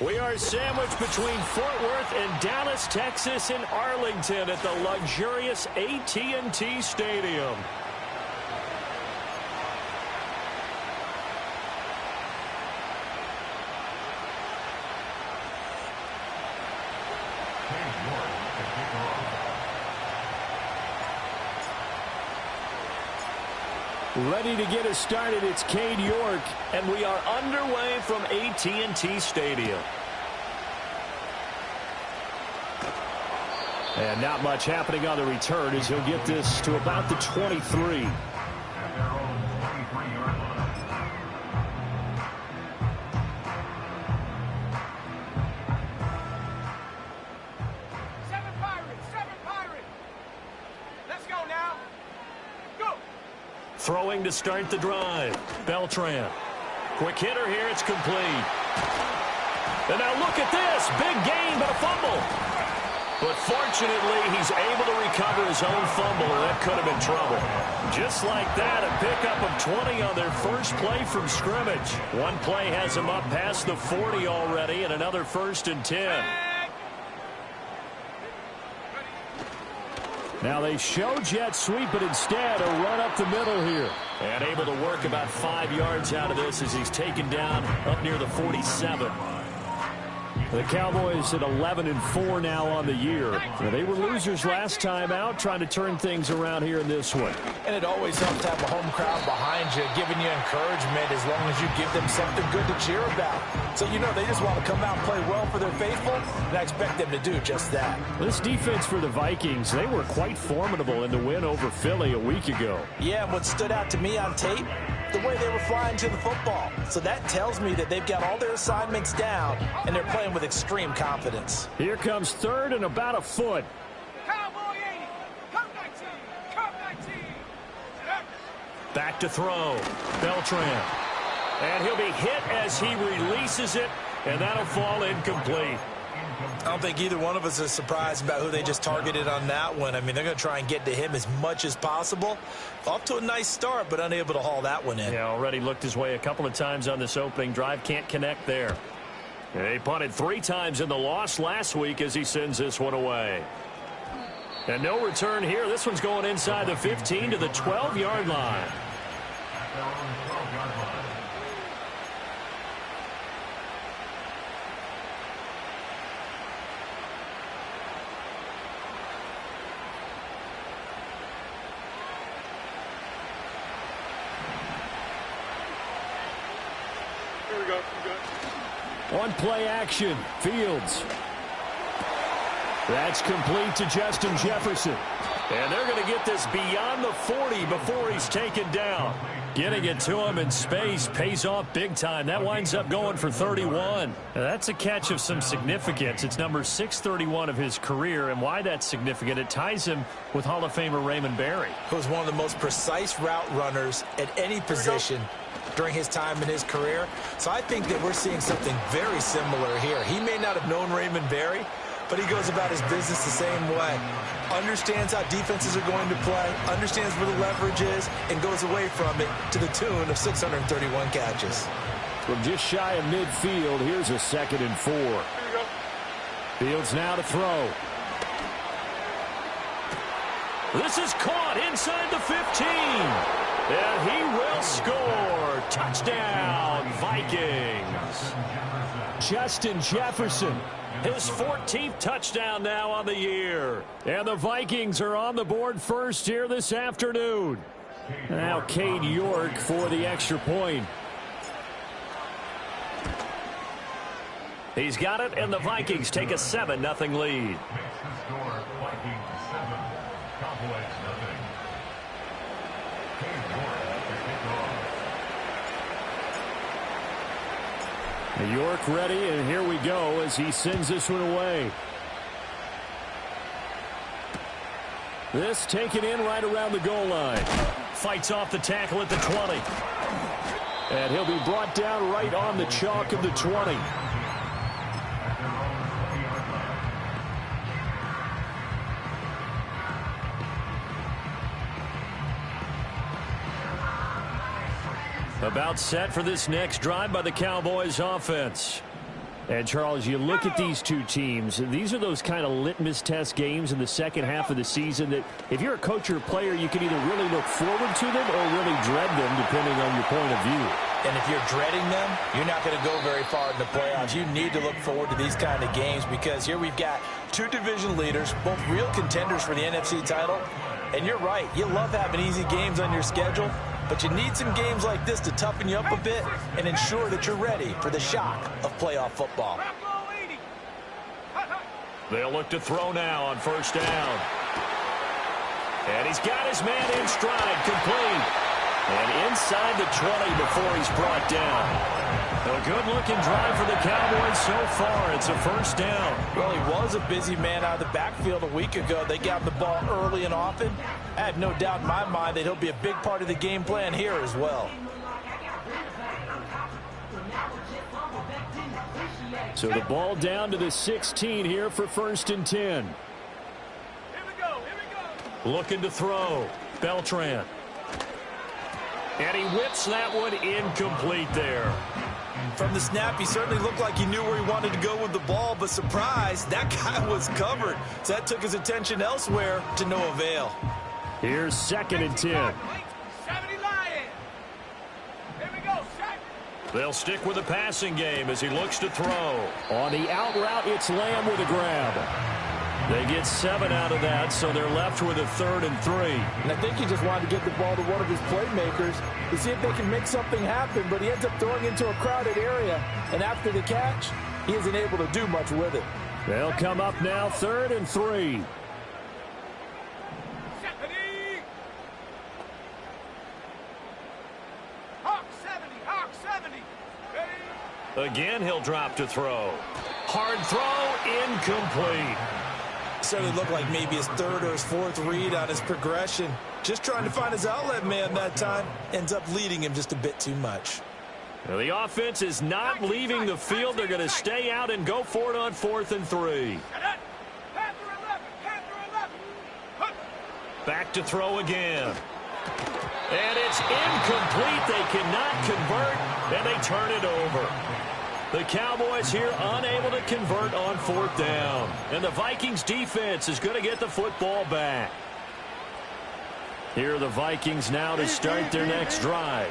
We are sandwiched between Fort Worth and Dallas, Texas, and Arlington at the luxurious AT&T Stadium. Ready to get us started, it's Cade York, and we are underway from AT&T Stadium. And not much happening on the return as he'll get this to about the 23. Throwing to start the drive. Beltran. Quick hitter here. It's complete. And now look at this. Big gain, but a fumble. But fortunately, he's able to recover his own fumble, or that could have been trouble. Just like that, a pickup of 20 on their first play from scrimmage. One play has him up past the 40 already, and another 1st and 10. Now they show jet sweep, but instead a run up the middle here. And able to work about 5 yards out of this as he's taken down up near the 47. The Cowboys at 11-4 now on the year. Now, they were losers last time out, trying to turn things around here in this one. And it always helps to have a home crowd behind you, giving you encouragement as long as you give them something good to cheer about. So, you know, they just want to come out and play well for their faithful, and I expect them to do just that. This defense for the Vikings, they were quite formidable in the win over Philly a week ago. Yeah, and what stood out to me on tape, the way they were flying to the football. So that tells me that they've got all their assignments down, and they're playing with extreme confidence. Here comes 3rd and about a foot. Cowboy 80, come 19, come 19. Back to throw. Beltran. And he'll be hit as he releases it, and that'll fall incomplete. I don't think either one of us is surprised about who they just targeted on that one. I mean, they're going to try and get to him as much as possible. Off to a nice start, but unable to haul that one in. Yeah, already looked his way a couple of times on this opening drive. Can't connect there. He punted 3 times in the loss last week as he sends this one away. And no return here. This one's going inside the 15 to the 12-yard line. One play action. Fields. That's complete to Justin Jefferson. And they're going to get this beyond the 40 before he's taken down. Getting it to him in space pays off big time. That winds up going for 31. Now, that's a catch of some significance. It's number 631 of his career, and why that's significant, it ties him with Hall of Famer Raymond Berry. Who was one of the most precise route runners at any position during his time in his career. So I think that we're seeing something very similar here. He may not have known Raymond Berry, but he goes about his business the same way. Understands how defenses are going to play, understands where the leverage is, and goes away from it to the tune of 631 catches. From just shy of midfield, here's a 2nd and 4. Fields now to throw. This is caught inside the 15. And he will score. Touchdown, Vikings. Justin Jefferson. His 14th touchdown now on the year. And the Vikings are on the board first here this afternoon. Now Cade York for the extra point. He's got it, and the Vikings take a 7-0 lead. York ready, and here we go as he sends this one away. This taken in right around the goal line. Fights off the tackle at the 20. And he'll be brought down right on the chalk of the 20. About set for this next drive by the Cowboys offense. And, Charles, you look at these two teams, these are those kind of litmus test games in the second half of the season that if you're a coach or a player, you can either really look forward to them or really dread them, depending on your point of view. And if you're dreading them, you're not going to go very far in the playoffs. You need to look forward to these kind of games because here we've got two division leaders, both real contenders for the NFC title. And you're right, you love having easy games on your schedule, but you need some games like this to toughen you up a bit and ensure that you're ready for the shock of playoff football. They'll look to throw now on first down. And he's got his man in stride, complete. And inside the 20 before he's brought down. A good-looking drive for the Cowboys so far. It's a first down. Well, he was a busy man out of the backfield a week ago. They got him the ball early and often. I have no doubt in my mind that he'll be a big part of the game plan here as well. So the ball down to the 16 here for first and 10. Here we go. Looking to throw. Beltran. And he whips that one incomplete there. From the snap, he certainly looked like he knew where he wanted to go with the ball, but surprise, that guy was covered. So that took his attention elsewhere to no avail. Here's second and 10. 70 Lions. Here we go, set. They'll stick with the passing game as he looks to throw. On the out route, it's Lamb with a grab. They get 7 out of that, so they're left with a 3rd and 3. And I think he just wanted to get the ball to one of his playmakers to see if they can make something happen, but he ends up throwing into a crowded area. And after the catch, he isn't able to do much with it. They'll come up now 3rd and 3. Hawk 70. Ready? Again, he'll drop to throw. Hard throw, incomplete. Certainly looked like maybe his 3rd or his 4th read on his progression. Just trying to find his outlet man that time. Ends up leading him just a bit too much. Now the offense is not leaving the field. They're going to stay out and go for it on 4th and 3. Back to throw again. And it's incomplete. They cannot convert, and they turn it over. The Cowboys here unable to convert on 4th down. And the Vikings defense is going to get the football back. Here are the Vikings now to start their next drive.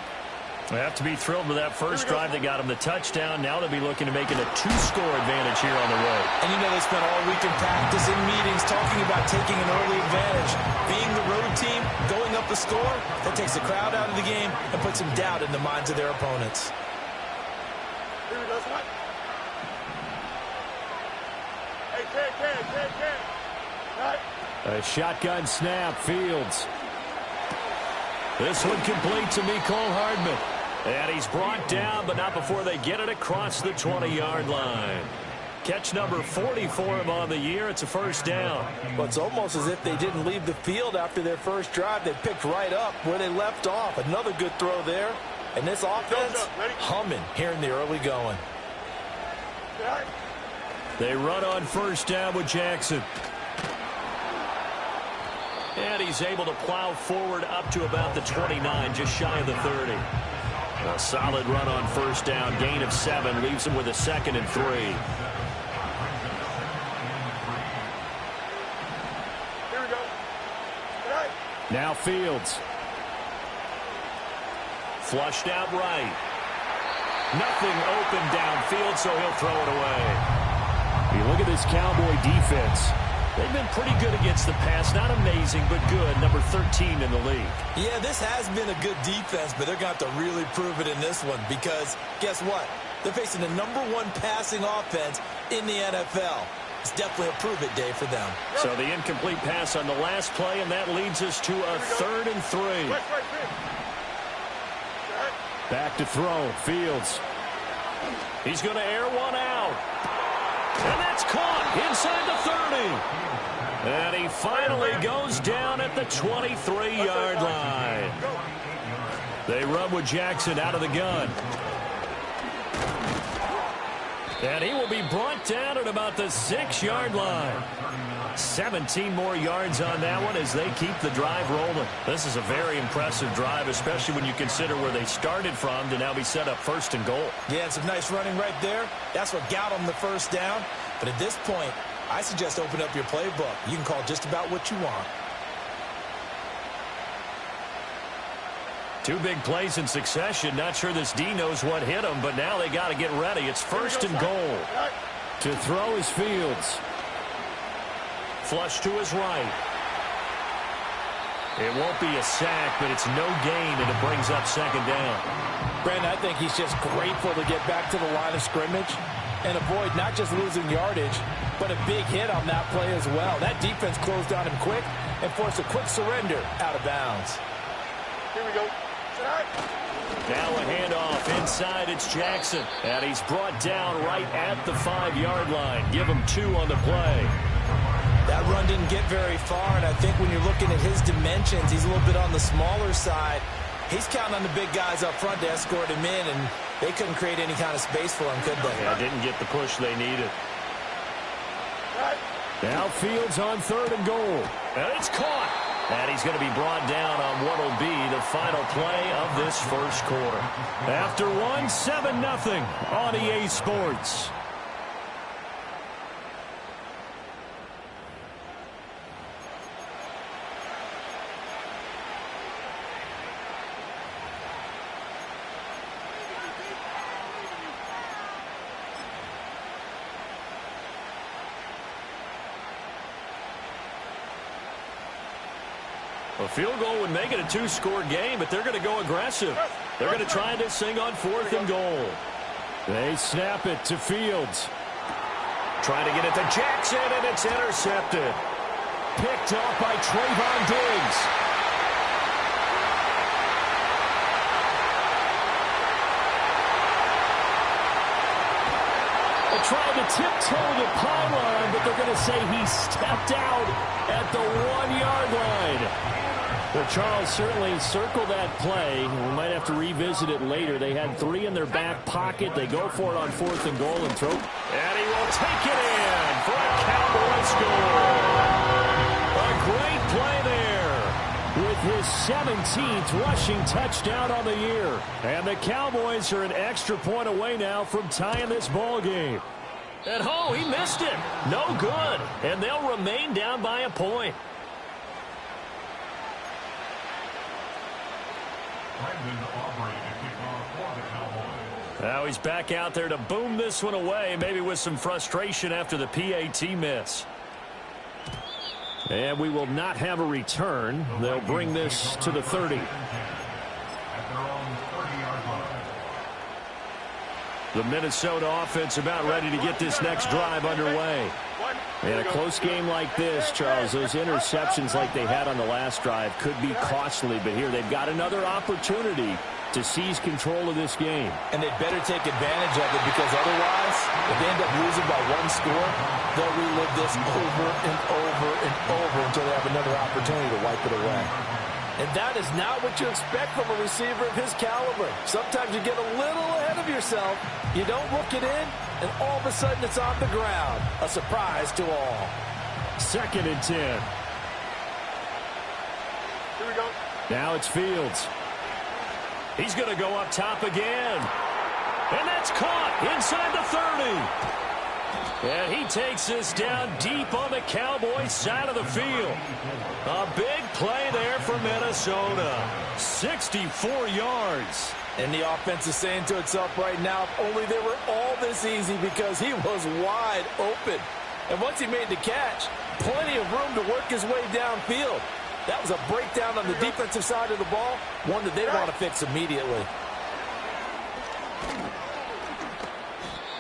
They have to be thrilled with that first drive that got them the touchdown. Now they'll be looking to make it a 2-score advantage here on the road. And you know they spent all week in practice and meetings talking about taking an early advantage. Being the road team, going up a score, that takes the crowd out of the game and puts some doubt in the minds of their opponents. A shotgun snap, Fields. This one complete to Mecole Hardman. And he's brought down, but not before they get it across the 20-yard line. Catch number 40 for him on the year. It's a first down. Well, it's almost as if they didn't leave the field after their first drive. They picked right up where they left off. Another good throw there. And this offense humming here in the early going. They run on first down with Jackson. And he's able to plow forward up to about the 29, just shy of the 30. A solid run on first down. Gain of 7 leaves him with a 2nd and 3. Here we go. Right. Now Fields. Flushed out right. Nothing open downfield, so he'll throw it away. You look at this Cowboy defense. They've been pretty good against the pass. Not amazing, but good. Number 13 in the league. Yeah, this has been a good defense, but they're going to have to really prove it in this one because guess what? They're facing the #1 passing offense in the NFL. It's definitely a prove-it day for them. So the incomplete pass on the last play, and that leads us to a 3rd and 3. Back to throw. Fields. He's going to air one out. And that's caught inside the 30. And he finally goes down at the 23-yard line. They run with Jackson out of the gun. And he will be brought down at about the 6-yard line. 17 more yards on that one as they keep the drive rolling. This is a very impressive drive, especially when you consider where they started from to now be set up 1st and goal. Yeah, and some nice running right there. That's what got them the first down. But at this point, I suggest open up your playbook. You can call just about what you want. 2 big plays in succession. Not sure this D knows what hit him, but now they got to get ready. It's 1st and goal. To throw is Fields. Flush to his right. It won't be a sack, but it's no gain, and it brings up 2nd down. Brandon, I think he's just grateful to get back to the line of scrimmage and avoid not just losing yardage, but a big hit on that play as well. That defense closed on him quick and forced a quick surrender out of bounds. Here we go. Now a handoff inside. It's Jackson, and he's brought down right at the 5-yard line. Give him 2 on the play. That run didn't get very far, and I think when you're looking at his dimensions, he's a little bit on the smaller side. He's counting on the big guys up front to escort him in, and they couldn't create any kind of space for him, could they? Yeah, didn't get the push they needed. Now Fields on 3rd and goal. And it's caught. And he's going to be brought down on what will be the final play of this 1st quarter. After 7-0 on EA Sports. A field goal would make it a 2-score game, but they're going to go aggressive. They're going to try this thing on 4th and goal. They snap it to Fields. Trying to get it to Jackson, and it's intercepted. Picked off by Trayvon Diggs. They tried to tiptoe the pylon, but they're going to say he stepped out at the 1-yard line. Well, Charles, certainly circle that play. We might have to revisit it later. They had 3 in their back pocket. They go for it on 4th and goal and throw. And he will take it in for a Cowboy score. A great play there with his 17th rushing touchdown on the year. And the Cowboys are an extra point away now from tying this ball game. And he missed it. No good. And they'll remain down by a point. Now he's back out there to boom this one away, maybe with some frustration after the PAT miss. And we will not have a return. They'll bring this to the 30. The Minnesota offense about ready to get this next drive underway. In a close game like this, Charles, those interceptions like they had on the last drive could be costly, but here they've got another opportunity to seize control of this game. And they'd better take advantage of it, because otherwise, if they end up losing by 1 score, they'll relive this over and over and over until they have another opportunity to wipe it away. And that is not what you expect from a receiver of his caliber. Sometimes you get a little ahead of yourself, you don't look it in, and all of a sudden it's on the ground. A surprise to all. 2nd and 10. Here we go. Now it's Fields. He's going to go up top again. And that's caught inside the 30. And he takes this down deep on the Cowboys side of the field. A big play there for Minnesota. 64 yards. And the offense is saying to itself right now, if only they were all this easy, because he was wide open. And once he made the catch, plenty of room to work his way downfield. That was a breakdown on the defensive side of the ball, one that they want to fix immediately.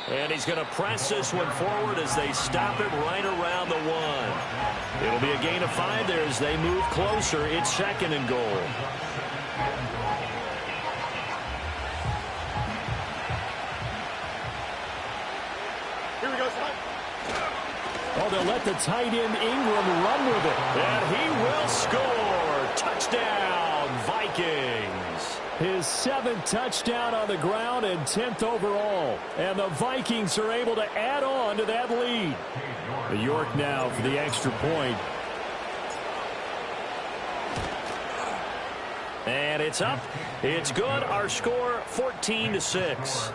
And he's going to press this one forward as they stop it right around the 1. It'll be a gain of 5 there as they move closer. It's 2nd and goal. Here we go, son. Oh, they'll let the tight end Ingram run with it. And he will score. Touchdown, Vikings. His 7th touchdown on the ground and 10th overall. And the Vikings are able to add on to that lead. York now for the extra point. And it's up. It's good. Our score 14-6.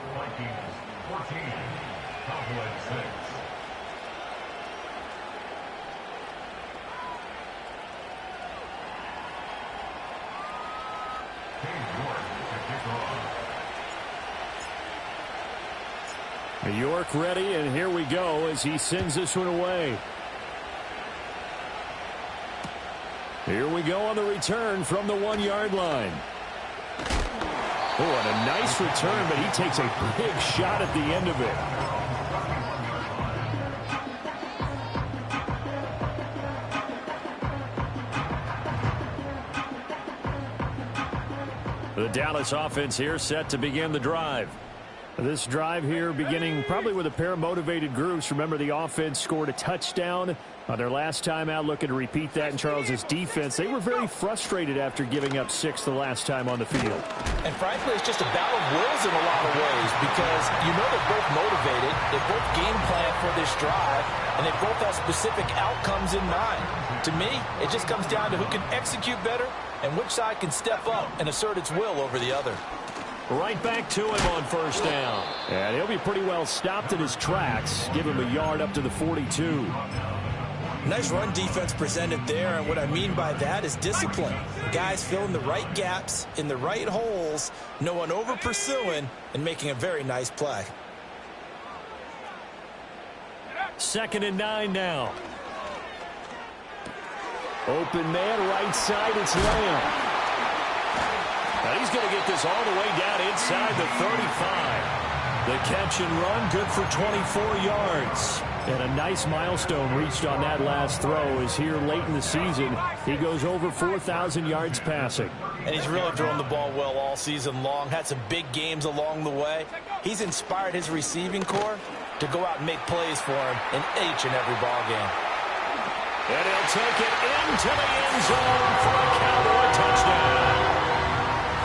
York ready, and here we go as he sends this one away. Here we go on the return from the 1-yard line. Oh, and a nice return, but he takes a big shot at the end of it. The Dallas offense here set to begin the drive. This drive here beginning probably with a pair of motivated groups. Remember, the offense scored a touchdown on their last time out, looking to repeat that in Charles's defense. They were very frustrated after giving up 6 the last time on the field. And frankly, it's just a battle of wills in a lot of ways because you know they're both motivated, they both game plan for this drive, and they both have specific outcomes in mind. To me, it just comes down to who can execute better and which side can step up and assert its will over the other. Right back to him on first down. And he'll be pretty well stopped in his tracks. Give him a yard up to the 42. Nice run defense presented there, and what I mean by that is discipline. Guys filling the right gaps in the right holes, no one over pursuing, and making a very nice play. 2nd and 9 now. Open man, right side, it's Lamb. Now he's going to get this all the way down inside the 35. The catch and run, good for 24 yards. And a nice milestone reached on that last throw is here late in the season. He goes over 4,000 yards passing. And he's really thrown the ball well all season long. Had some big games along the way. He's inspired his receiving corps to go out and make plays for him in each and every ball game. And he'll take it into the end zone for a Cowboy touchdown.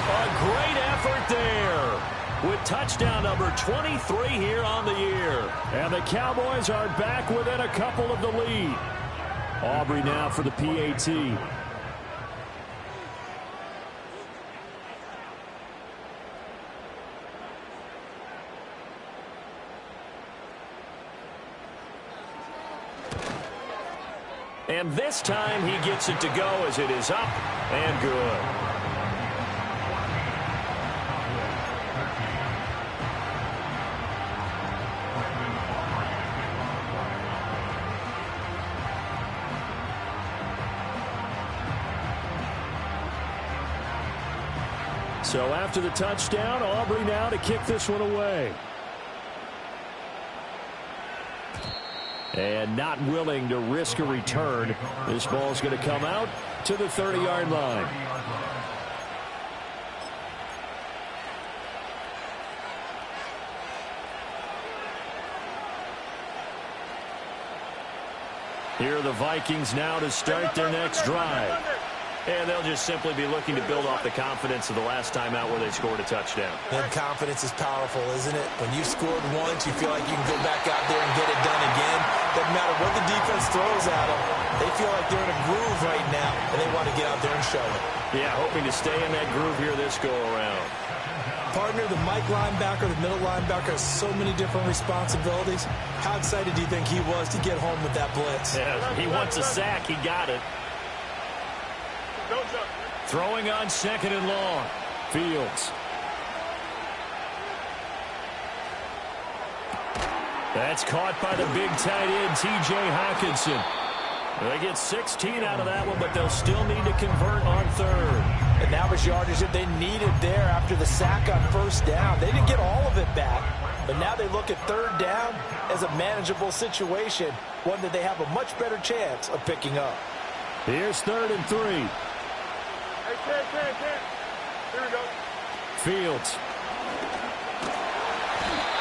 A great effort there with touchdown number 23 here on the year. And the Cowboys are back within a couple of the lead. Aubrey now for the PAT. And this time he gets it to go as it is up and good. So after the touchdown, Aubrey now to kick this one away. And not willing to risk a return. This ball's going to come out to the 30-yard line. Here are the Vikings now to start their next drive. And they'll just simply be looking to build off the confidence of the last time out where they scored a touchdown. And confidence is powerful, isn't it? When you've scored once, you feel like you can go back out there and get it done again. Doesn't matter what the defense throws at them. They feel like they're in a groove right now, and they want to get out there and show it. Yeah, hoping to stay in that groove here this go-around. Partner, the Mike linebacker, the middle linebacker has so many different responsibilities. How excited do you think he was to get home with that blitz? Yeah, he wants a sack. He got it. Throwing on 2nd and long. Fields. That's caught by the big tight end, T.J. Hockenson. They get 16 out of that one, but they'll still need to convert on 3rd. And that was yardage that they needed there after the sack on 1st down. They didn't get all of it back, but now they look at 3rd down as a manageable situation, one that they have a much better chance of picking up. Here's 3rd and 3. Here we go. Fields.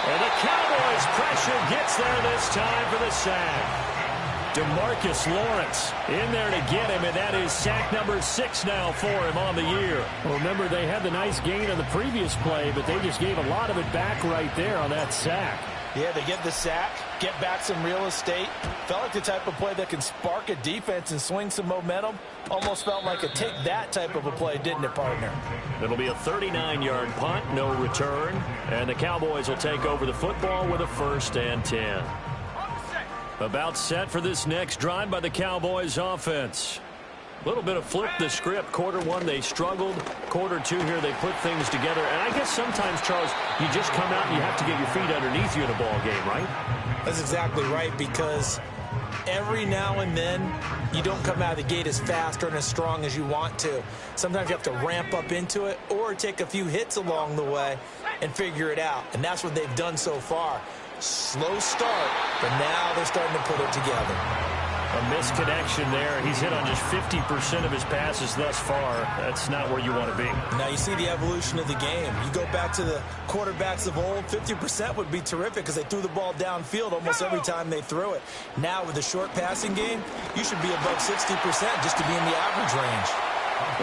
And the Cowboys' pressure gets there this time for the sack. DeMarcus Lawrence in there to get him, and that is sack number 6 now for him on the year. Well, remember, they had the nice gain on the previous play, but they just gave a lot of it back right there on that sack. Yeah, they get the sack, get back some real estate. Felt like the type of play that can spark a defense and swing some momentum. Almost felt like a take that type of a play, didn't it, partner? It'll be a 39-yard punt, no return, and the Cowboys will take over the football with a 1st and 10. About set for this next drive by the Cowboys offense. A little bit of flip the script. Quarter 1, they struggled. Quarter 2 here, they put things together. And I guess sometimes, Charles, you just come out and you have to get your feet underneath you in a ball game, right? That's exactly right, because every now and then you don't come out of the gate as fast or as strong as you want to. Sometimes you have to ramp up into it or take a few hits along the way and figure it out. And that's what they've done so far. Slow start, but now they're starting to put it together. A misconnection there. He's hit on just 50% of his passes thus far. That's not where you want to be. Now you see the evolution of the game. You go back to the quarterbacks of old, 50% would be terrific because they threw the ball downfield almost every time they threw it. Now with the short passing game, you should be above 60% just to be in the average range.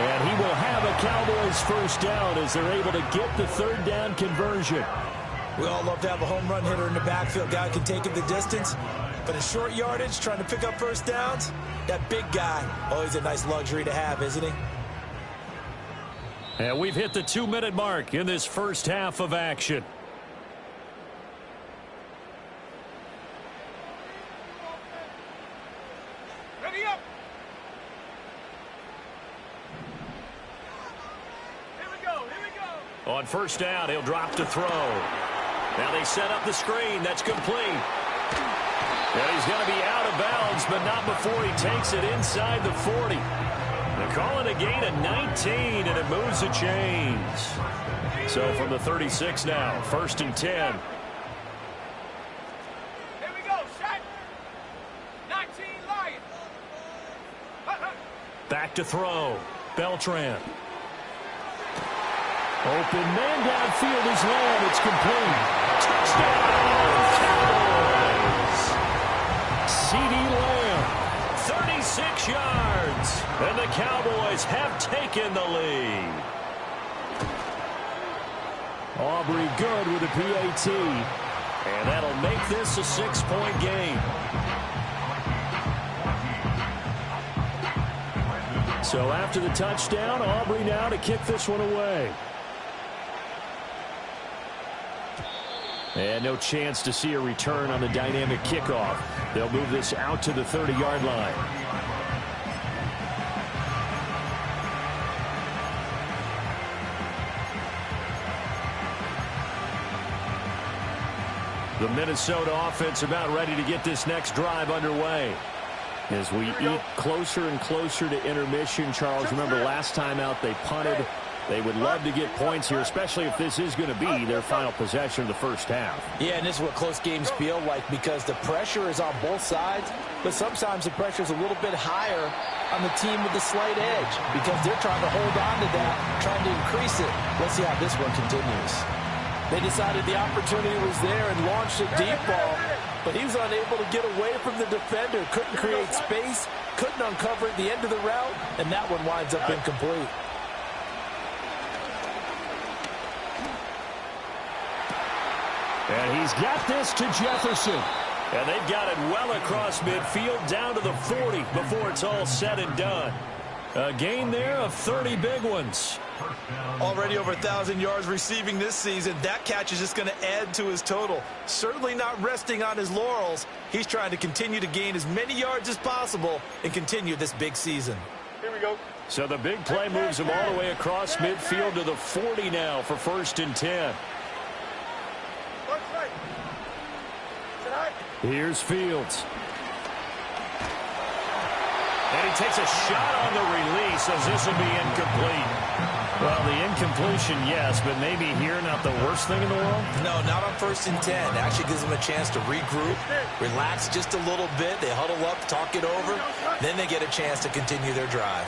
And he will have a Cowboys 1st down as they're able to get the 3rd down conversion. We all love to have a home run hitter in the backfield. Guy who can take it the distance. But in short yardage, trying to pick up 1st downs, that big guy, always a nice luxury to have, isn't he? And we've hit the 2-minute mark in this first half of action. Ready up. Here we go. Here we go. On 1st down, he'll drop to throw. Now they set up the screen. That's complete. And he's going to be out of bounds, but not before he takes it inside the 40. They're calling a gain of 19, and it moves the chains. So from the 36 now, 1st and 10. Here we go. Shot. 19 Lions. Back to throw. Beltran. Open man downfield is Lamb. It's complete. Touchdown, Cowboys! CeeDee Lamb, 36 yards. And the Cowboys have taken the lead. Aubrey good with a PAT. And that'll make this a 6-point game. So after the touchdown, Aubrey now to kick this one away. And no chance to see a return on the dynamic kickoff. They'll move this out to the 30-yard line. The Minnesota offense about ready to get this next drive underway. As we eat closer and closer to intermission, Charles, remember last time out they punted. They would love to get points here, especially if this is going to be their final possession of the first half. Yeah, and this is what close games feel like because the pressure is on both sides, but sometimes the pressure is a little bit higher on the team with the slight edge because they're trying to hold on to that, trying to increase it. Let's see how this one continues. They decided the opportunity was there and launched a deep ball, but he was unable to get away from the defender, couldn't create space, couldn't uncover at the end of the route, and that one winds up incomplete. And he's got this to Jefferson. And they've got it well across midfield down to the 40 before it's all said and done. A gain there of 30 big ones. Already over 1,000 yards receiving this season. That catch is just going to add to his total. Certainly not resting on his laurels. He's trying to continue to gain as many yards as possible and continue this big season. Here we go. So the big play moves him all the way across midfield to the 40 now for 1st and 10. Here's Fields. And he takes a shot on the release as this will be incomplete. Well, the incompletion, yes, but maybe here not the worst thing in the world? No, not on 1st and 10. It actually gives them a chance to regroup, relax just a little bit. They huddle up, talk it over. Then they get a chance to continue their drive.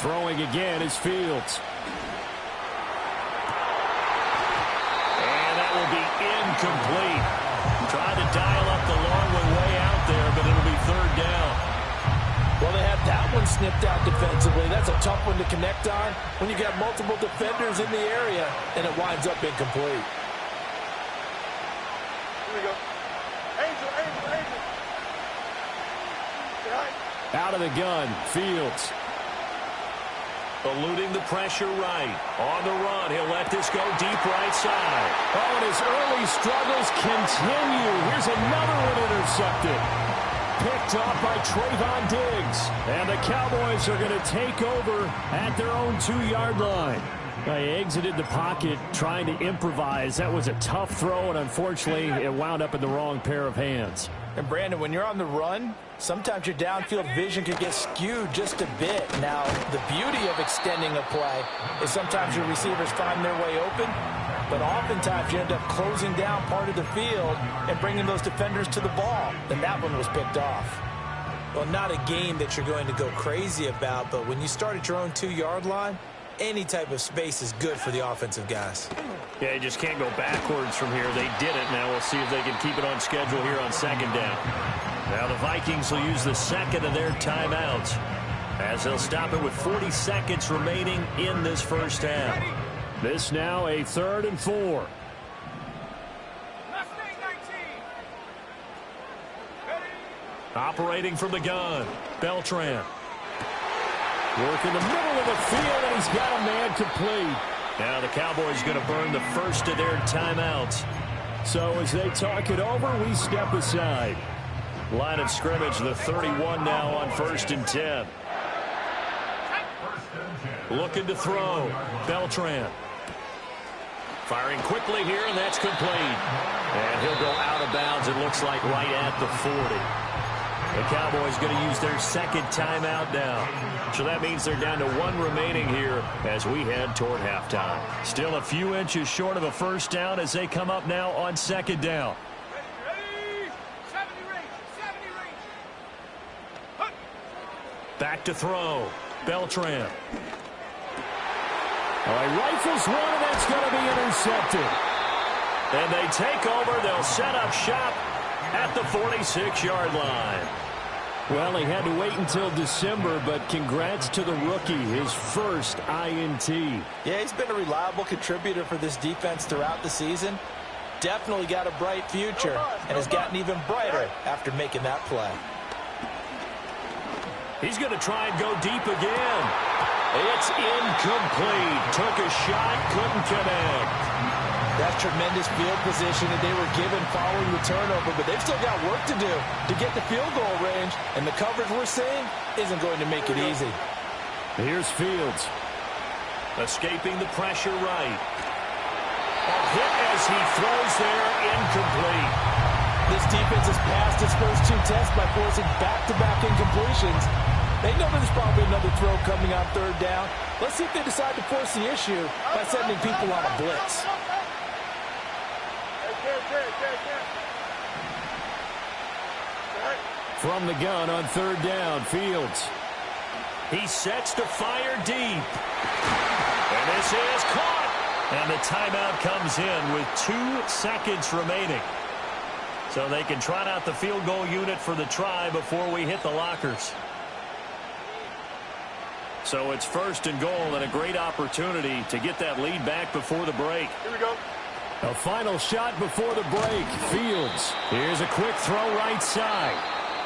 Throwing again is Fields. And that will be incomplete. Trying to dial up the long way out there, but it'll be third down. Well, they had that one snipped out defensively. That's a tough one to connect on when you got multiple defenders in the area, and it winds up incomplete. Here we go. Angel, Angel, Angel. Out of the gun, Fields. Eluding the pressure right. On the run, he'll let this go deep right side. Oh, and his early struggles continue. Here's another one intercepted. Picked off by Trayvon Diggs. And the Cowboys are going to take over at their own 2-yard line. He exited the pocket trying to improvise. That was a tough throw, and unfortunately, it wound up in the wrong pair of hands. And, Brandon, when you're on the run, sometimes your downfield vision can get skewed just a bit. Now, the beauty of extending a play is sometimes your receivers find their way open, but oftentimes you end up closing down part of the field and bringing those defenders to the ball. And that one was picked off. Well, not a game that you're going to go crazy about, but when you start at your own 2-yard line, any type of space is good for the offensive guys. Yeah, you just can't go backwards from here. They did it. Now we'll see if they can keep it on schedule here on second down. Now the Vikings will use the second of their timeouts as they'll stop it with 40 seconds remaining in this first half. This now a 3rd and 4. Last thing, 19. Ready? Operating from the gun, Beltran. Work in the middle of the field, and he's got a man complete. Now the Cowboys going to burn the first of their timeouts. So as they talk it over, we step aside. Line of scrimmage, the 31 now on 1st and 10. Looking to throw, Beltran. Firing quickly here, and that's complete. And he'll go out of bounds, it looks like, right at the 40. The Cowboys going to use their second timeout now. So that means they're down to 1 remaining here as we head toward halftime. Still a few inches short of a first down as they come up now on second down. Ready? 70 range. 70 range. Hunt. Back to throw. Beltran. All right, rifles one, and that's going to be intercepted. And they take over. They'll set up shop at the 46-yard line. Well, he had to wait until December, but congrats to the rookie, his first INT. Yeah, he's been a reliable contributor for this defense throughout the season. Definitely got a bright future and has gotten even brighter after making that play. He's going to try and go deep again. It's incomplete. Took a shot, couldn't connect. That's tremendous field position that they were given following the turnover, but they've still got work to do to get the field goal range, and the coverage we're seeing isn't going to make it easy. Here's Fields. Escaping the pressure right. A hit as he throws there, incomplete. This defense has passed its first 2 tests by forcing back-to-back incompletions. They know there's probably another throw coming on 3rd down. Let's see if they decide to force the issue by sending people on a blitz. From the gun on 3rd down, Fields. He sets to fire deep. And this is caught. And the timeout comes in with 2 seconds remaining. So they can trot out the field goal unit for the try before we hit the lockers. So it's 1st and goal and a great opportunity to get that lead back before the break. Here we go. A final shot before the break. Fields. Here's a quick throw right side.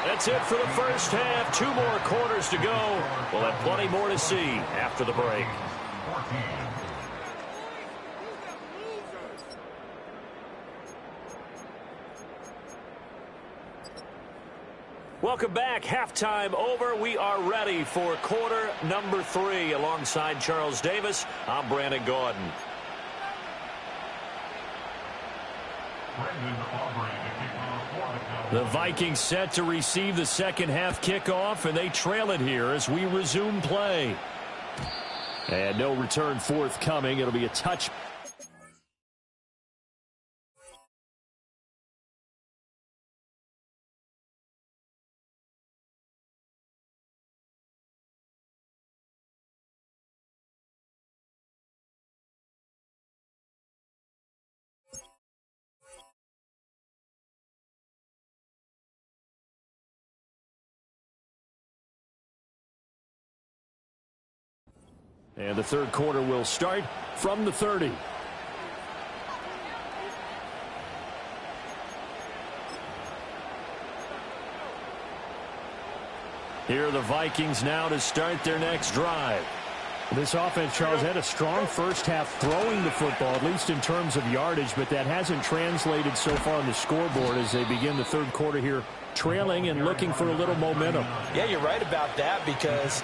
That's it for the first half. 2 more quarters to go. We'll have plenty more to see after the break. Welcome back. Halftime over. We are ready for quarter number 3. Alongside Charles Davis, I'm Brandon Gaudin. The Vikings set to receive the second half kickoff, and they trail it here as we resume play. And no return forthcoming. It'll be a touch. And the third quarter will start from the 30. Here are the Vikings now to start their next drive. This offense, Charles, had a strong first half throwing the football, at least in terms of yardage, but that hasn't translated so far on the scoreboard as they begin the third quarter here, trailing and looking for a little momentum. Yeah, you're right about that because,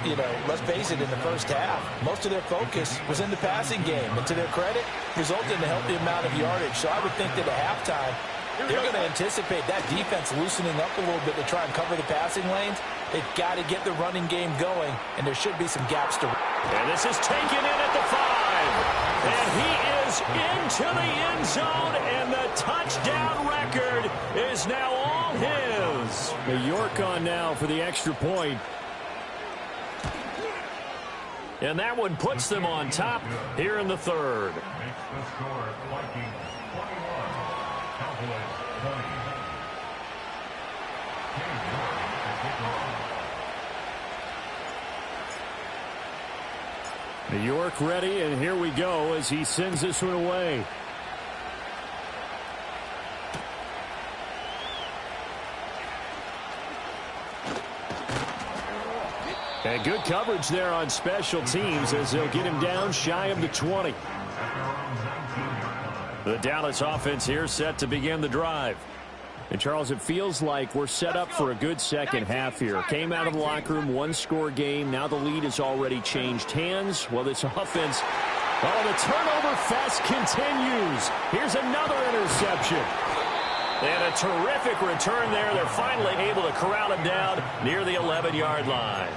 let's face it, in the first half, most of their focus was in the passing game. And to their credit, resulted in a healthy amount of yardage. So I would think that at halftime, they're going to anticipate that defense loosening up a little bit to try and cover the passing lanes. They've got to get the running game going, and there should be some gaps to. And this is taken in at the 5. And he is into the end zone, and the touchdown record is now all his. The York on now for the extra point. And that one puts them on top here in the third. New York ready, and here we go as he sends this one away. And good coverage there on special teams as they'll get him down shy of the 20. The Dallas offense here set to begin the drive. And, Charles, it feels like we're set up for a good second half here. Came out of the locker room, one-score game. Now the lead has already changed hands. Well, this offense, the turnover fest continues. Here's another interception. And a terrific return there. They're finally able to corral him down near the 11-yard line.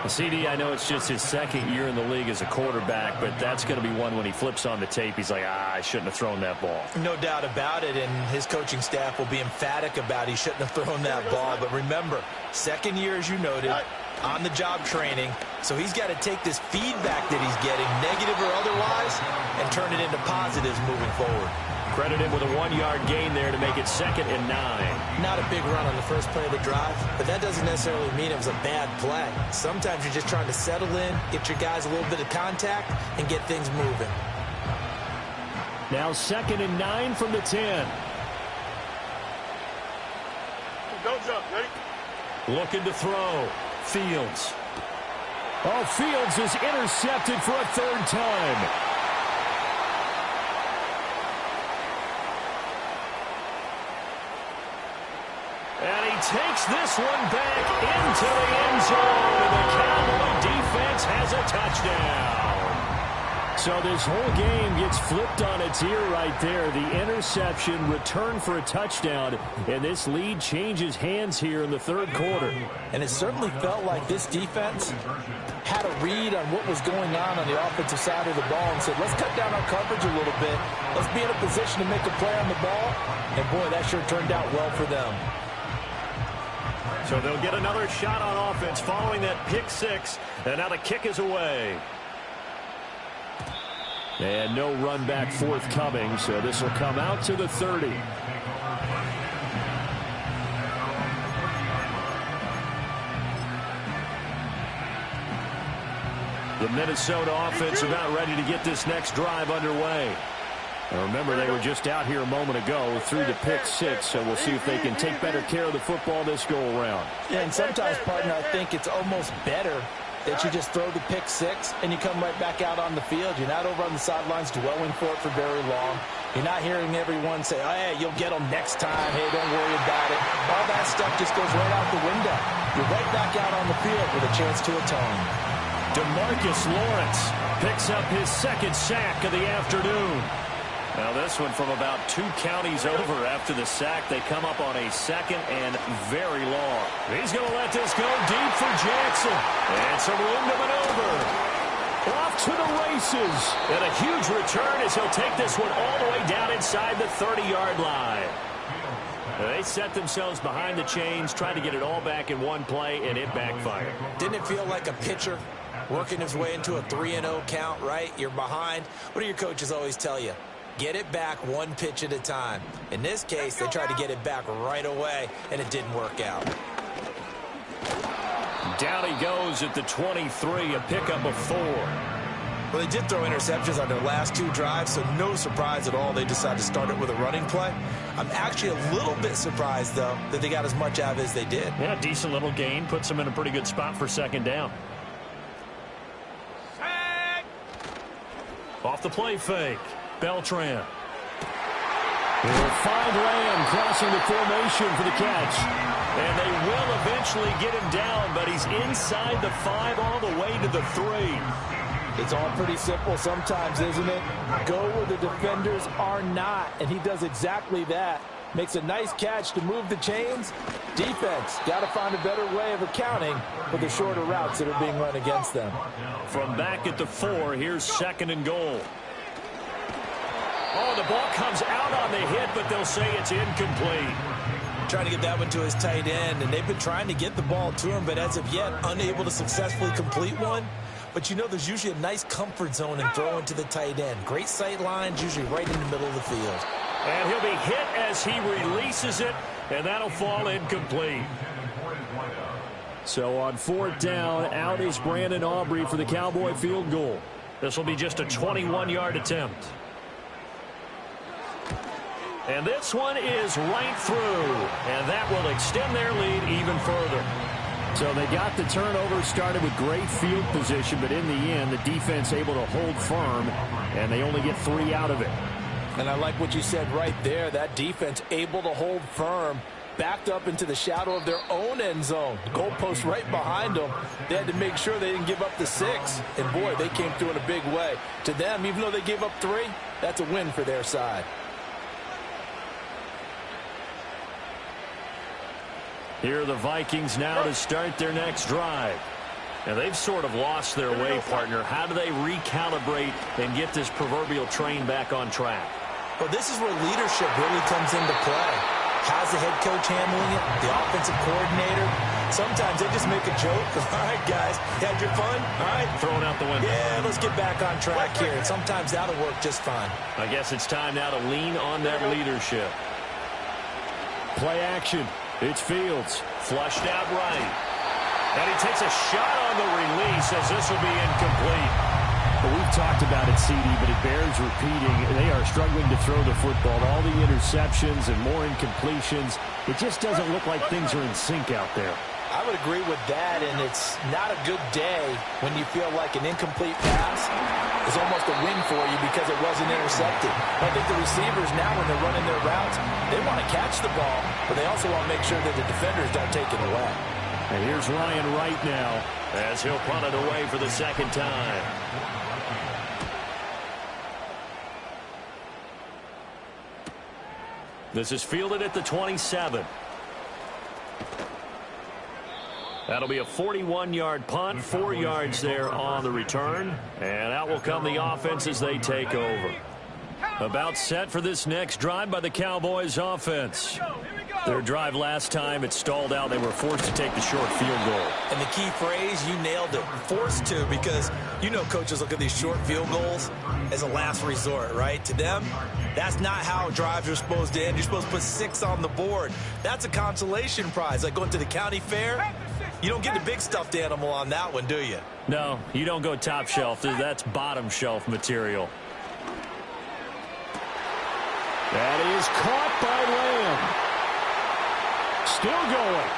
CD, I know it's just his second year in the league as a quarterback, but that's going to be one when he flips on the tape. He's like, I shouldn't have thrown that ball. No doubt about it, and his coaching staff will be emphatic about he shouldn't have thrown that ball. But remember, second year, as you noted, on-the-job training, so he's got to take this feedback that he's getting, negative or otherwise, and turn it into positives moving forward. Credit him with a 1-yard gain there to make it 2nd and 9. Not a big run on the first play of the drive, but that doesn't necessarily mean it was a bad play. Sometimes you're just trying to settle in, get your guys a little bit of contact, and get things moving. Now 2nd and 9 from the 10. Don't jump, ready? Looking to throw. Fields. Fields is intercepted for a 3rd time. And he takes this one back into the end zone. And the Cowboy defense has a touchdown. So this whole game gets flipped on its ear right there. The interception, return for a touchdown, and this lead changes hands here in the third quarter. And it certainly felt like this defense had a read on what was going on the offensive side of the ball and said, let's cut down our coverage a little bit. Let's be in a position to make a play on the ball. And, boy, that sure turned out well for them. So they'll get another shot on offense following that pick 6. And now the kick is away. And no run back forthcoming, so this will come out to the 30. The Minnesota offense about ready to get this next drive underway. Now remember, they were just out here a moment ago through the pick 6, so we'll see if they can take better care of the football this go-around. Yeah, and sometimes, partner, I think it's almost better that you just throw the pick 6 and you come right back out on the field. You're not over on the sidelines dwelling for it for very long. You're not hearing everyone say, oh, hey, you'll get them next time. Hey, don't worry about it. All that stuff just goes right out the window. You're right back out on the field with a chance to atone. DeMarcus Lawrence picks up his 2nd sack of the afternoon. Now this one from about 2 counties over after the sack. They come up on a 2nd and very long. He's going to let this go deep for Jackson. And some room to maneuver. Off to the races. And a huge return as he'll take this one all the way down inside the 30-yard line. They set themselves behind the chains, trying to get it all back in one play, and it backfired. Didn't it feel like a pitcher working his way into a 3-0 count, right? You're behind. What do your coaches always tell you? Get it back one pitch at a time. In this case, they tried to get it back right away, and it didn't work out. Down he goes at the 23, a pickup of 4. Well, they did throw interceptions on their last 2 drives, so no surprise at all they decided to start it with a running play. I'm actually a little bit surprised, though, that they got as much out of it as they did. Yeah, decent little gain. Puts them in a pretty good spot for second down. Set. Off the play fake. Beltran. They'll find Lamb crossing the formation for the catch. And they will eventually get him down, but he's inside the 5 all the way to the 3. It's all pretty simple sometimes, isn't it? Go where the defenders are not, and he does exactly that. Makes a nice catch to move the chains. Defense, got to find a better way of accounting for the shorter routes that are being run against them. From back at the 4, here's 2nd and goal. Oh, the ball comes out on the hit, but they'll say it's incomplete. Trying to get that one to his tight end, and they've been trying to get the ball to him, but as of yet, unable to successfully complete one. But you know there's usually a nice comfort zone in throwing to the tight end. Great sight lines, usually right in the middle of the field. And he'll be hit as he releases it, and that'll fall incomplete. So on 4th down, out is Brandon Aubrey for the Cowboy field goal. This will be just a 21-yard attempt. And this one is right through, and that will extend their lead even further. So they got the turnover started with great field position, but in the end, the defense able to hold firm, and they only get 3 out of it. And I like what you said right there. That defense able to hold firm, backed up into the shadow of their own end zone. Goalpost right behind them. They had to make sure they didn't give up the 6. And, boy, they came through in a big way. To them, even though they gave up 3, that's a win for their side. Here are the Vikings now to start their next drive. And they've sort of lost their way, partner. How do they recalibrate and get this proverbial train back on track? Well, this is where leadership really comes into play. How's the head coach handling it? The offensive coordinator? Sometimes they just make a joke. All right, guys, had your fun? All right. Throw it out the window. Yeah, let's get back on track here. And sometimes that'll work just fine. I guess it's time now to lean on that leadership. Play action. It's Fields. Flushed out right. And he takes a shot on the release as this will be incomplete. Well, we've talked about it, CD, but it bears repeating. They are struggling to throw the football. All the interceptions and more incompletions. It just doesn't look like things are in sync out there. I would agree with that, and it's not a good day when you feel like an incomplete pass is almost a win for you because it wasn't intercepted. I think the receivers now, when they're running their routes, they want to catch the ball, but they also want to make sure that the defenders don't take it away. And here's Ryan Wright now as he'll punt it away for the 2nd time. This is fielded at the 27. That'll be a 41-yard punt, 4 yards there on the return. And out will come the offense as they take over. About set for this next drive by the Cowboys offense. Their drive last time, it stalled out. They were forced to take the short field goal. And the key phrase, you nailed it, forced to, because you know coaches look at these short field goals as a last resort, right? To them, that's not how drives are supposed to end. You're supposed to put 6 on the board. That's a consolation prize, like going to the county fair. You don't get the big stuffed animal on that one, do you? No, you don't go top shelf. That's bottom shelf material. That is caught by Lamb. Still going.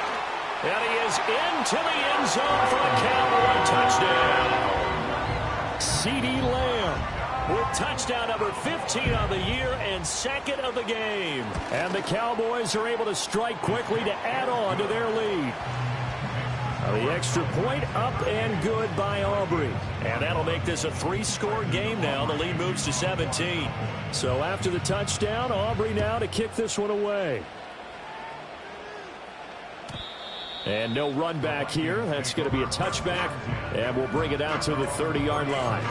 And he is into the end zone for the Cowboy touchdown. CeeDee Lamb with touchdown number 15 on the year and 2nd of the game. And the Cowboys are able to strike quickly to add on to their lead. The extra point up and good by Aubrey. And that'll make this a 3-score game now. The lead moves to 17. So after the touchdown, Aubrey now to kick this one away. And no run back here. That's going to be a touchback. And we'll bring it out to the 30-yard line.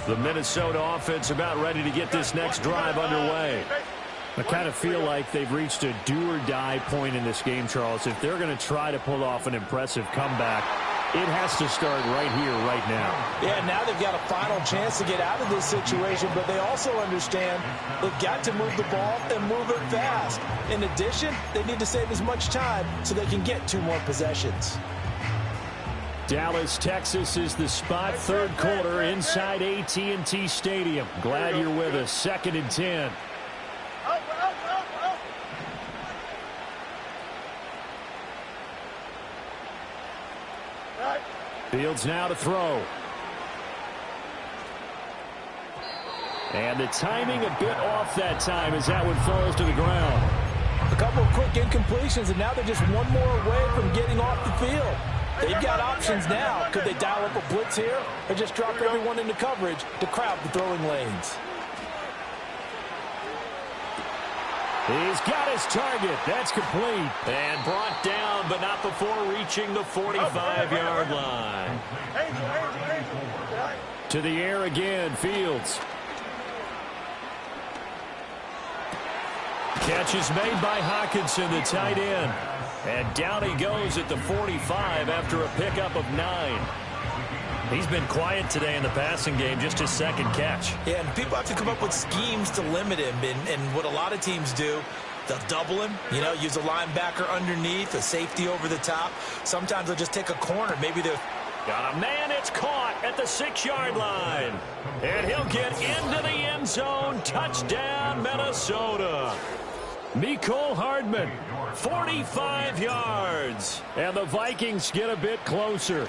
The Minnesota offense about ready to get this next drive underway. I kind of feel like they've reached a do-or-die point in this game, Charles. If they're going to try to pull off an impressive comeback, it has to start right here, right now. Yeah, now they've got a final chance to get out of this situation, but they also understand they've got to move the ball and move it fast. In addition, they need to save as much time so they can get 2 more possessions. Dallas, Texas is the spot, third quarter inside AT&T Stadium. Glad you're with us. 2nd and 10. Fields now to throw. And the timing a bit off that time as that one falls to the ground. A couple of quick incompletions, and now they're just one more away from getting off the field. They've got options now. Could they dial up a blitz here or just drop everyone into coverage to crowd the throwing lanes? He's got his target. That's complete. And brought down, but not before reaching the 45-yard line. To the air again, Fields. Catch is made by Hockenson, the tight end. And down he goes at the 45 after a pickup of 9. He's been quiet today in the passing game, just his 2nd catch. Yeah, and people have to come up with schemes to limit him. And what a lot of teams do, they'll double him, use a linebacker underneath, a safety over the top. Sometimes they'll just take a corner. Maybe they're... Got a man, it's caught at the 6-yard line. And he'll get into the end zone. Touchdown, Minnesota. Mecole Hardman, 45 yards. And the Vikings get a bit closer.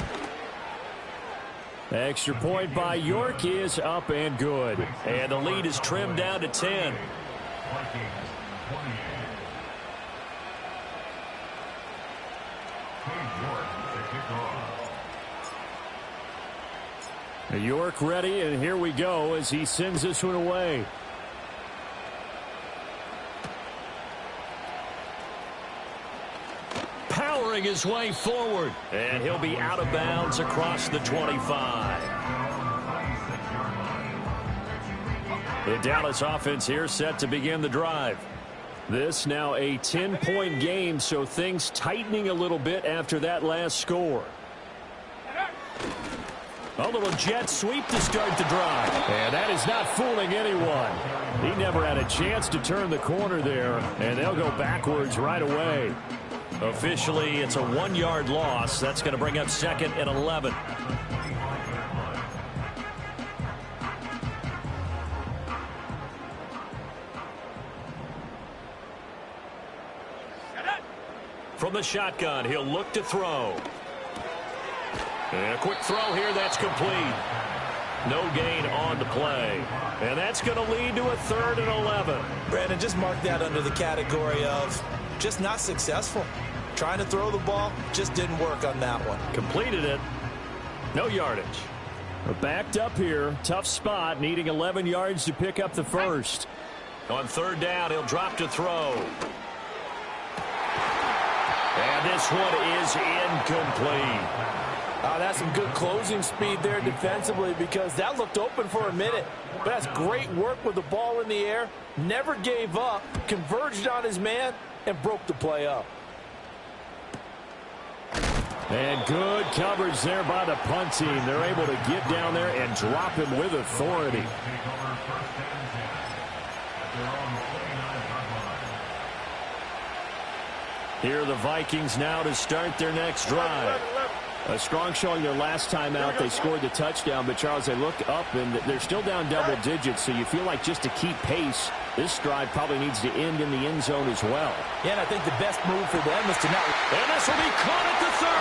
Extra point by York is up and good. And the lead is trimmed down to 10. York ready, and here we go as he sends this one away. Powering his way forward. And he'll be out of bounds across the 25. The Dallas offense here set to begin the drive. This now a 10-point game, so things tightening a little bit after that last score. A little jet sweep to start the drive. And that is not fooling anyone. He never had a chance to turn the corner there, and they'll go backwards right away. Officially, it's a 1-yard loss. That's going to bring up 2nd and 11. From the shotgun, he'll look to throw. And a quick throw here, that's complete. No gain on the play. And that's going to lead to a 3rd and 11. Brandon, just mark that under the category of just not successful. Trying to throw the ball, just didn't work on that one. Completed it. No yardage. Backed up here. Tough spot, needing 11 yards to pick up the first. On 3rd down, he'll drop to throw. And this one is incomplete. That's some good closing speed there defensively because that looked open for a minute. But that's great work with the ball in the air. Never gave up, converged on his man, and broke the play up. And good coverage there by the punt team. They're able to get down there and drop him with authority. Here are the Vikings now to start their next drive. A strong showing their last time out. They scored the touchdown, but, Charles, they look up, and they're still down double digits, so you feel like just to keep pace, this drive probably needs to end in the end zone as well. Yeah, and I think the best move for them is to not... And this will be caught at the 30.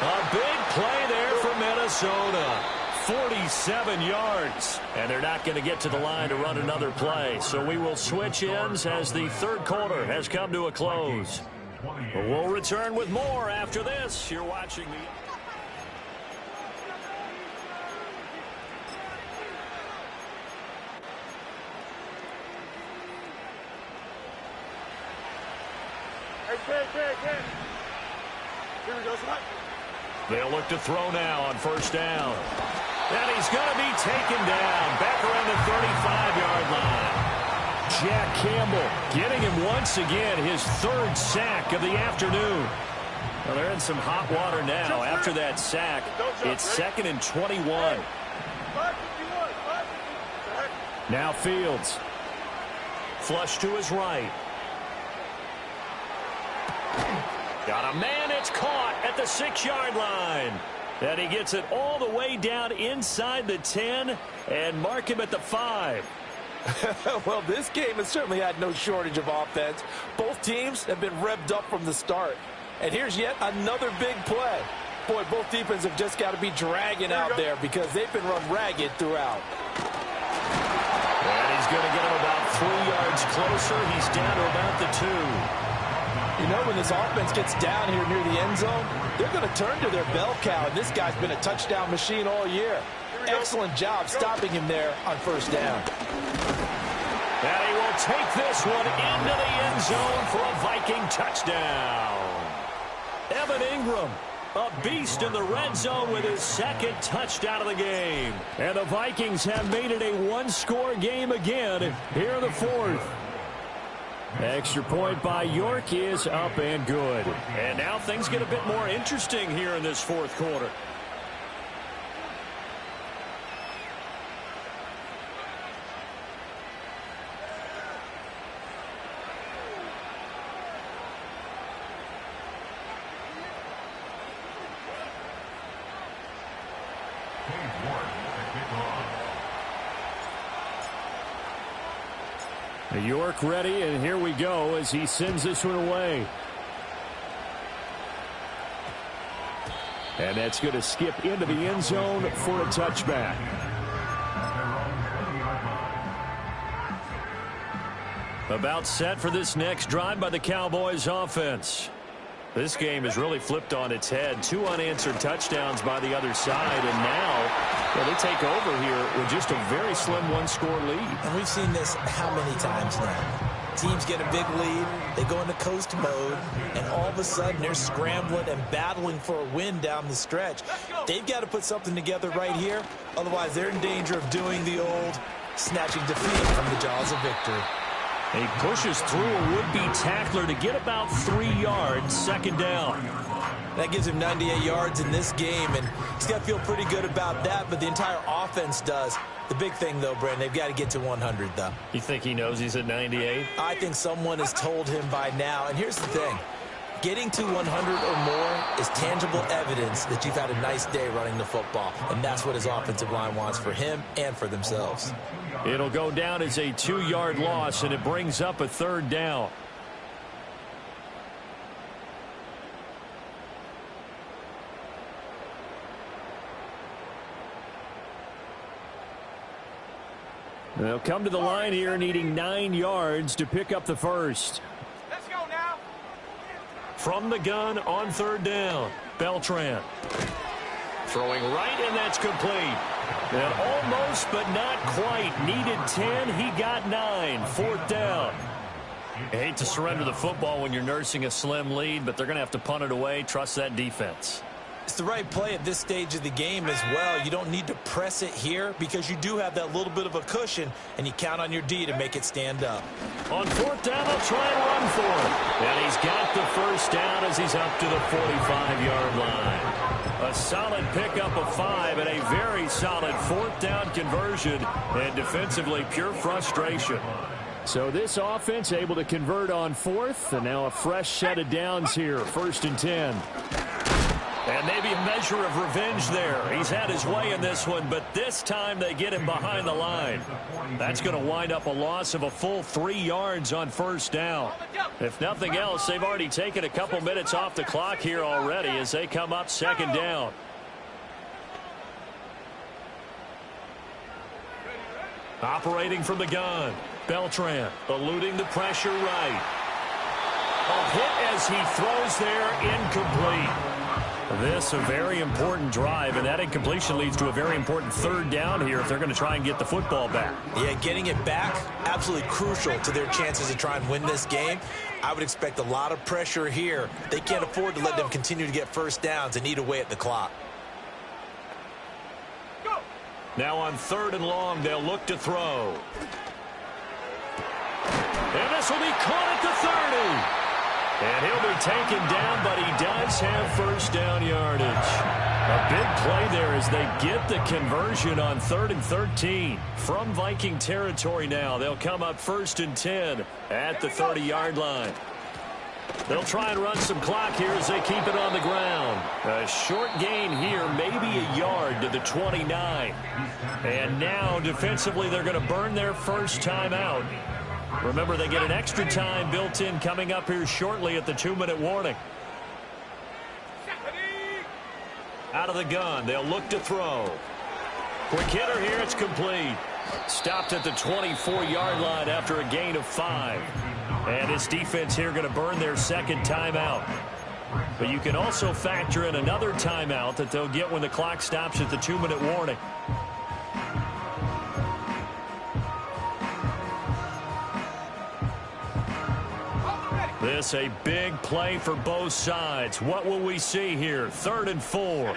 A big play there for Minnesota. 47 yards. And they're not going to get to the line to run another play. So we will switch ends as the 3rd quarter has come to a close. We'll return with more after this. You're watching the... Here we go, Scott. They'll look to throw now on 1st down. And he's going to be taken down back around the 35-yard line. Jack Campbell getting him once again, his 3rd sack of the afternoon. Well, they're in some hot water now. After that sack, it's 2nd and 21. Now Fields. Flush to his right. Got a man, it's caught at the 6-yard line. And he gets it all the way down inside the 10 and mark him at the 5. Well, this game has certainly had no shortage of offense. Both teams have been revved up from the start. And here's yet another big play. Boy, both defenses have just got to be dragging out there because they've been run ragged throughout. And he's going to get him about 3 yards closer. He's down to about the 2. You know, when this offense gets down here near the end zone, they're going to turn to their bell cow, and this guy's been a touchdown machine all year. Excellent job stopping him there on first down. And he will take this one into the end zone for a Viking touchdown. Evan Ingram, a beast in the red zone with his 2nd touchdown of the game. And the Vikings have made it a 1-score game again here in the 4th. Extra point by York is up and good. And now things get a bit more interesting here in this 4th quarter. York ready, and here we go as he sends this one away. And that's going to skip into the end zone for a touchback. About set for this next drive by the Cowboys offense. This game has really flipped on its head. 2 unanswered touchdowns by the other side, and now they take over here with just a very slim 1-score lead. And we've seen this how many times now? Teams get a big lead, they go into coast mode, and all of a sudden they're scrambling and battling for a win down the stretch. They've got to put something together right here, otherwise they're in danger of doing the old snatching defeat from the jaws of victory. He pushes through a would-be tackler to get about 3 yards, 2nd down. That gives him 98 yards in this game, and he's got to feel pretty good about that, but the entire offense does. The big thing, though, Brandon, they've got to get to 100, though. You think he knows he's at 98? I think someone has told him by now, and here's the thing. Getting to 100 or more is tangible evidence that you've had a nice day running the football, and that's what his offensive line wants for him and for themselves. It'll go down as a 2-yard loss, and it brings up a 3rd down. They'll come to the line here needing 9 yards to pick up the 1st. Let's go now. From the gun on 3rd down, Beltran. Throwing right, and that's complete. And almost, but not quite. Needed 10, he got 9. 4th down. I hate to surrender the football when you're nursing a slim lead, but they're going to have to punt it away. Trust that defense. It's the right play at this stage of the game as well. You don't need to press it here because you do have that little bit of a cushion, and you count on your D to make it stand up. On 4th down, they'll try and run for it. And he's got the 1st down as he's up to the 45-yard line. A solid pickup of 5 and a very solid 4th down conversion. And defensively, pure frustration. So this offense able to convert on 4th, and now a fresh set of downs here. 1st and 10. And maybe a measure of revenge there. He's had his way in this one, but this time they get him behind the line. That's going to wind up a loss of a full 3 yards on 1st down. If nothing else, they've already taken a couple minutes off the clock here already as they come up 2nd down. Operating from the gun, Beltran eluding the pressure right. A hit as he throws there, incomplete. This a very important drive, and that incompletion leads to a very important 3rd down here if they're going to try and get the football back. Yeah, getting it back, absolutely crucial to their chances to try and win this game. I would expect a lot of pressure here. They can't afford to let them continue to get 1st downs and eat away at the clock. Go. Now on 3rd and long, they'll look to throw. And this will be caught at the 30. And he'll be taken down, but he does have 1st down yardage. A big play there as they get the conversion on 3rd and 13. From Viking territory now, they'll come up 1st and 10 at the 30-yard line. They'll try and run some clock here as they keep it on the ground. A short gain here, maybe a yard to the 29. And now, defensively, they're going to burn their first time out. Remember, they get an extra time built in coming up here shortly at the 2-minute warning. Out of the gun, they'll look to throw. Quick hitter here, it's complete. Stopped at the 24-yard line after a gain of 5. And this defense here going to burn their second timeout. But you can also factor in another timeout that they'll get when the clock stops at the 2-minute warning. This a big play for both sides. What will we see here? 3rd and 4.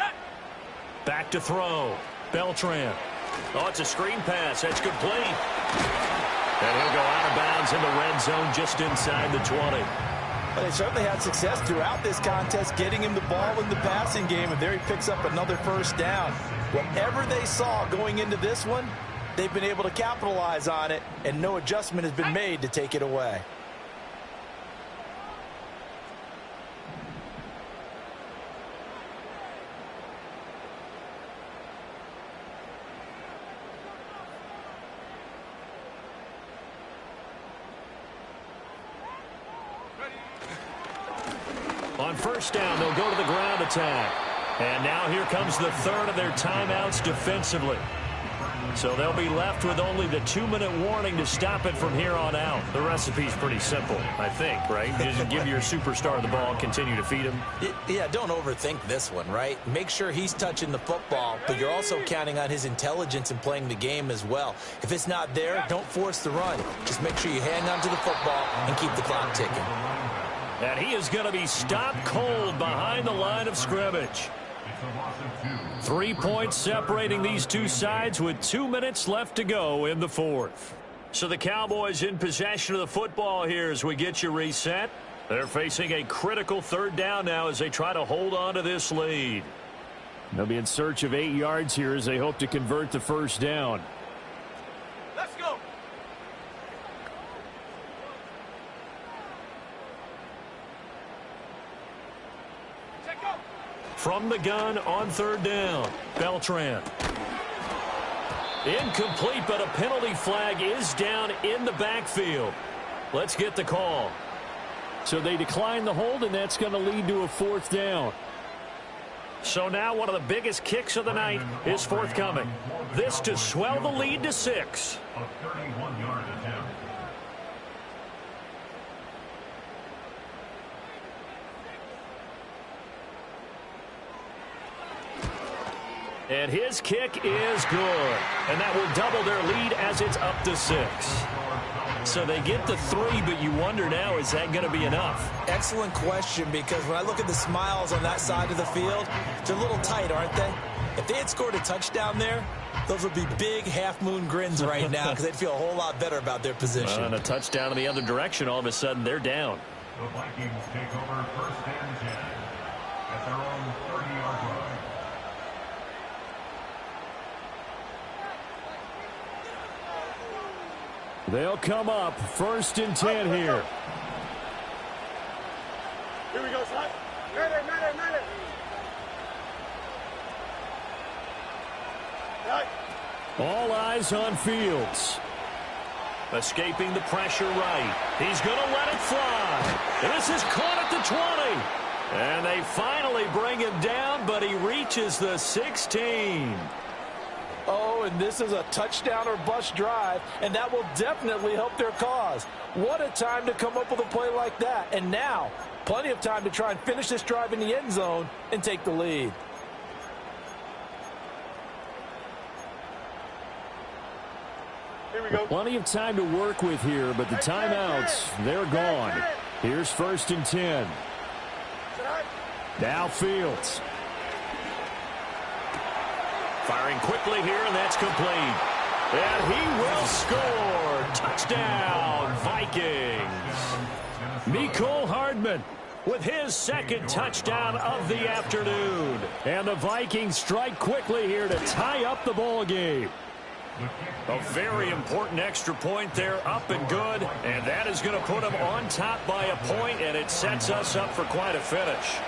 Back to throw. Beltran. Oh, it's a screen pass. That's complete. And he'll go out of bounds in the red zone just inside the 20. But they certainly had success throughout this contest getting him the ball in the passing game, and there he picks up another first down. Whatever they saw going into this one, they've been able to capitalize on it, and no adjustment has been made to take it away. On first down, they'll go to the ground attack. And now here comes the 3rd of their timeouts defensively. So they'll be left with only the 2-minute warning to stop it from here on out. The recipe's pretty simple, I think, right? Just give your superstar the ball, continue to feed him. Yeah, don't overthink this one, right? Make sure he's touching the football, but you're also counting on his intelligence in playing the game as well. If it's not there, don't force the run. Just make sure you hang on to the football and keep the clock ticking. And he is going to be stopped cold behind the line of scrimmage. 3 points separating these two sides with 2 minutes left to go in the 4th. So the Cowboys in possession of the football here as we get you reset. They're facing a critical 3rd down now as they try to hold on to this lead. They'll be in search of 8 yards here as they hope to convert the first down. Let's go. From the gun on 3rd down, Beltran. Incomplete, but a penalty flag is down in the backfield. Let's get the call. So they decline the hold, and that's going to lead to a 4th down. So now one of the biggest kicks of the night is forthcoming. This to swell the lead to 6. A 31-yard attempt. And his kick is good. And that will double their lead as it's up to 6. So they get the 3, but you wonder now, is that going to be enough? Excellent question, because when I look at the smiles on that side of the field, they're a little tight, aren't they? If they had scored a touchdown there, those would be big half-moon grins right now because they'd feel a whole lot better about their position. And a touchdown in the other direction, all of a sudden they're down. The Vikings take over 1st and 10 at their own 30-yard line. They'll come up 1st and 10 here. Here we go, slide. Madden. Right. All eyes on Fields. Escaping the pressure right. He's going to let it fly. And this is caught at the 20. And they finally bring him down, but he reaches the 16. Oh, and this is a touchdown or bust drive, and that will definitely help their cause. What a time to come up with a play like that. And now, plenty of time to try and finish this drive in the end zone and take the lead. Here we go. Plenty of time to work with here, but the timeouts, they're gone. Here's 1st and 10. Now Fields. Firing quickly here, and that's complete. And he will score. Touchdown, Vikings. Mecole Hardman with his second touchdown of the afternoon. And the Vikings strike quickly here to tie up the ball game. A very important extra point there, up and good. And that is going to put them on top by a point, and it sets us up for quite a finish.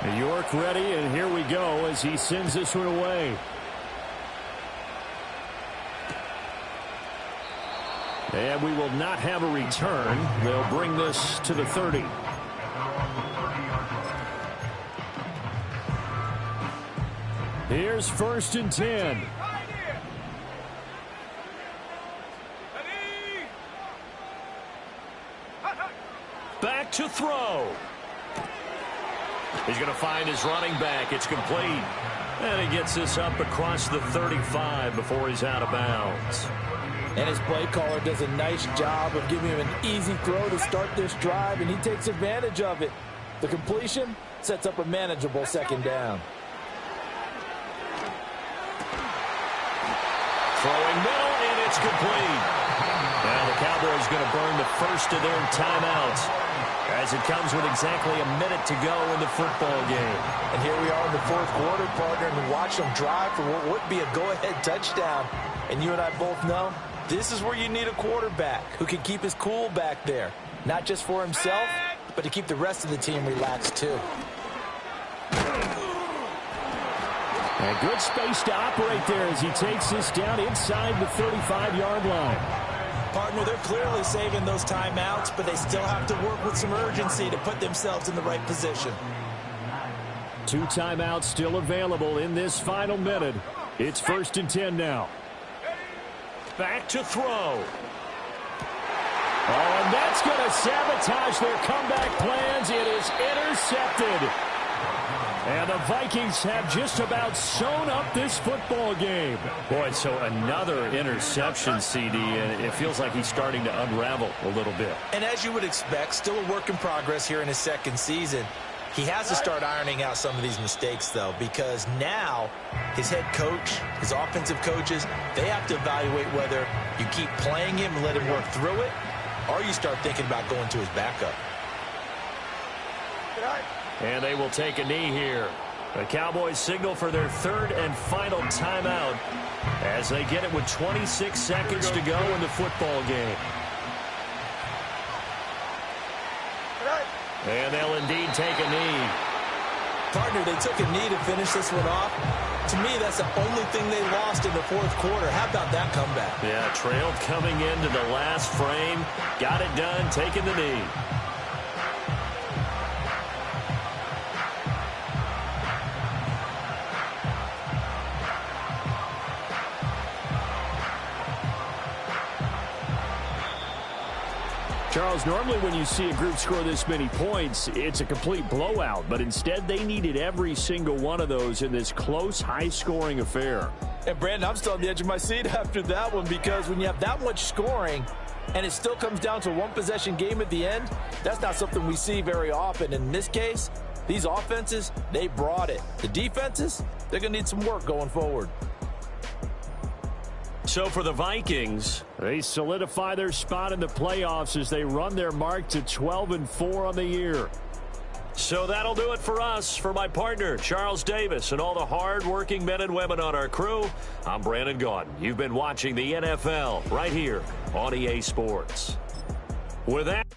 New York ready, and here we go as he sends this one away. And we will not have a return. They'll bring this to the 30. Here's 1st and 10. Back to throw. He's going to find his running back. It's complete. And he gets this up across the 35 before he's out of bounds. And his play caller does a nice job of giving him an easy throw to start this drive, and he takes advantage of it. The completion sets up a manageable 2nd down. Throwing middle, and it's complete. Now the Cowboys going to burn the first of their timeouts as it comes with exactly a minute to go in the football game. And here we are in the 4th quarter, partner, and watch them drive for what would be a go-ahead touchdown. And you and I both know this is where you need a quarterback who can keep his cool back there, not just for himself, but to keep the rest of the team relaxed too. And good space to operate there as he takes this down inside the 35-yard line. Partner, they're clearly saving those timeouts, but they still have to work with some urgency to put themselves in the right position. 2 timeouts still available in this final minute. It's 1st and 10 now. Back to throw. Oh, and that's going to sabotage their comeback plans. It is intercepted. And the Vikings have just about sewn up this football game. Boy, so another interception, CD, and it feels like he's starting to unravel a little bit. And as you would expect, still a work in progress here in his 2nd season. He has to start ironing out some of these mistakes, though, because now his head coach, his offensive coaches, they have to evaluate whether you keep playing him and let him work through it, or you start thinking about going to his backup. And they will take a knee here. The Cowboys signal for their 3rd and final timeout as they get it with 26 seconds to go in the football game. And they'll indeed take a knee. Partner, they took a knee to finish this one off. To me, that's the only thing they lost in the 4th quarter. How about that comeback? Yeah, trailed coming into the last frame. Got it done, taking the knee. Charles, normally when you see a group score this many points, it's a complete blowout. But instead, they needed every single one of those in this close, high-scoring affair. And, Brandon, I'm still on the edge of my seat after that one because when you have that much scoring and it still comes down to a one-possession game at the end, that's not something we see very often. In this case, these offenses, they brought it. The defenses, they're going to need some work going forward. So for the Vikings, they solidify their spot in the playoffs as they run their mark to 12-4 on the year. So that'll do it for us. For my partner, Charles Davis, and all the hard-working men and women on our crew, I'm Brandon Gaudin. You've been watching the NFL right here on EA Sports. With that...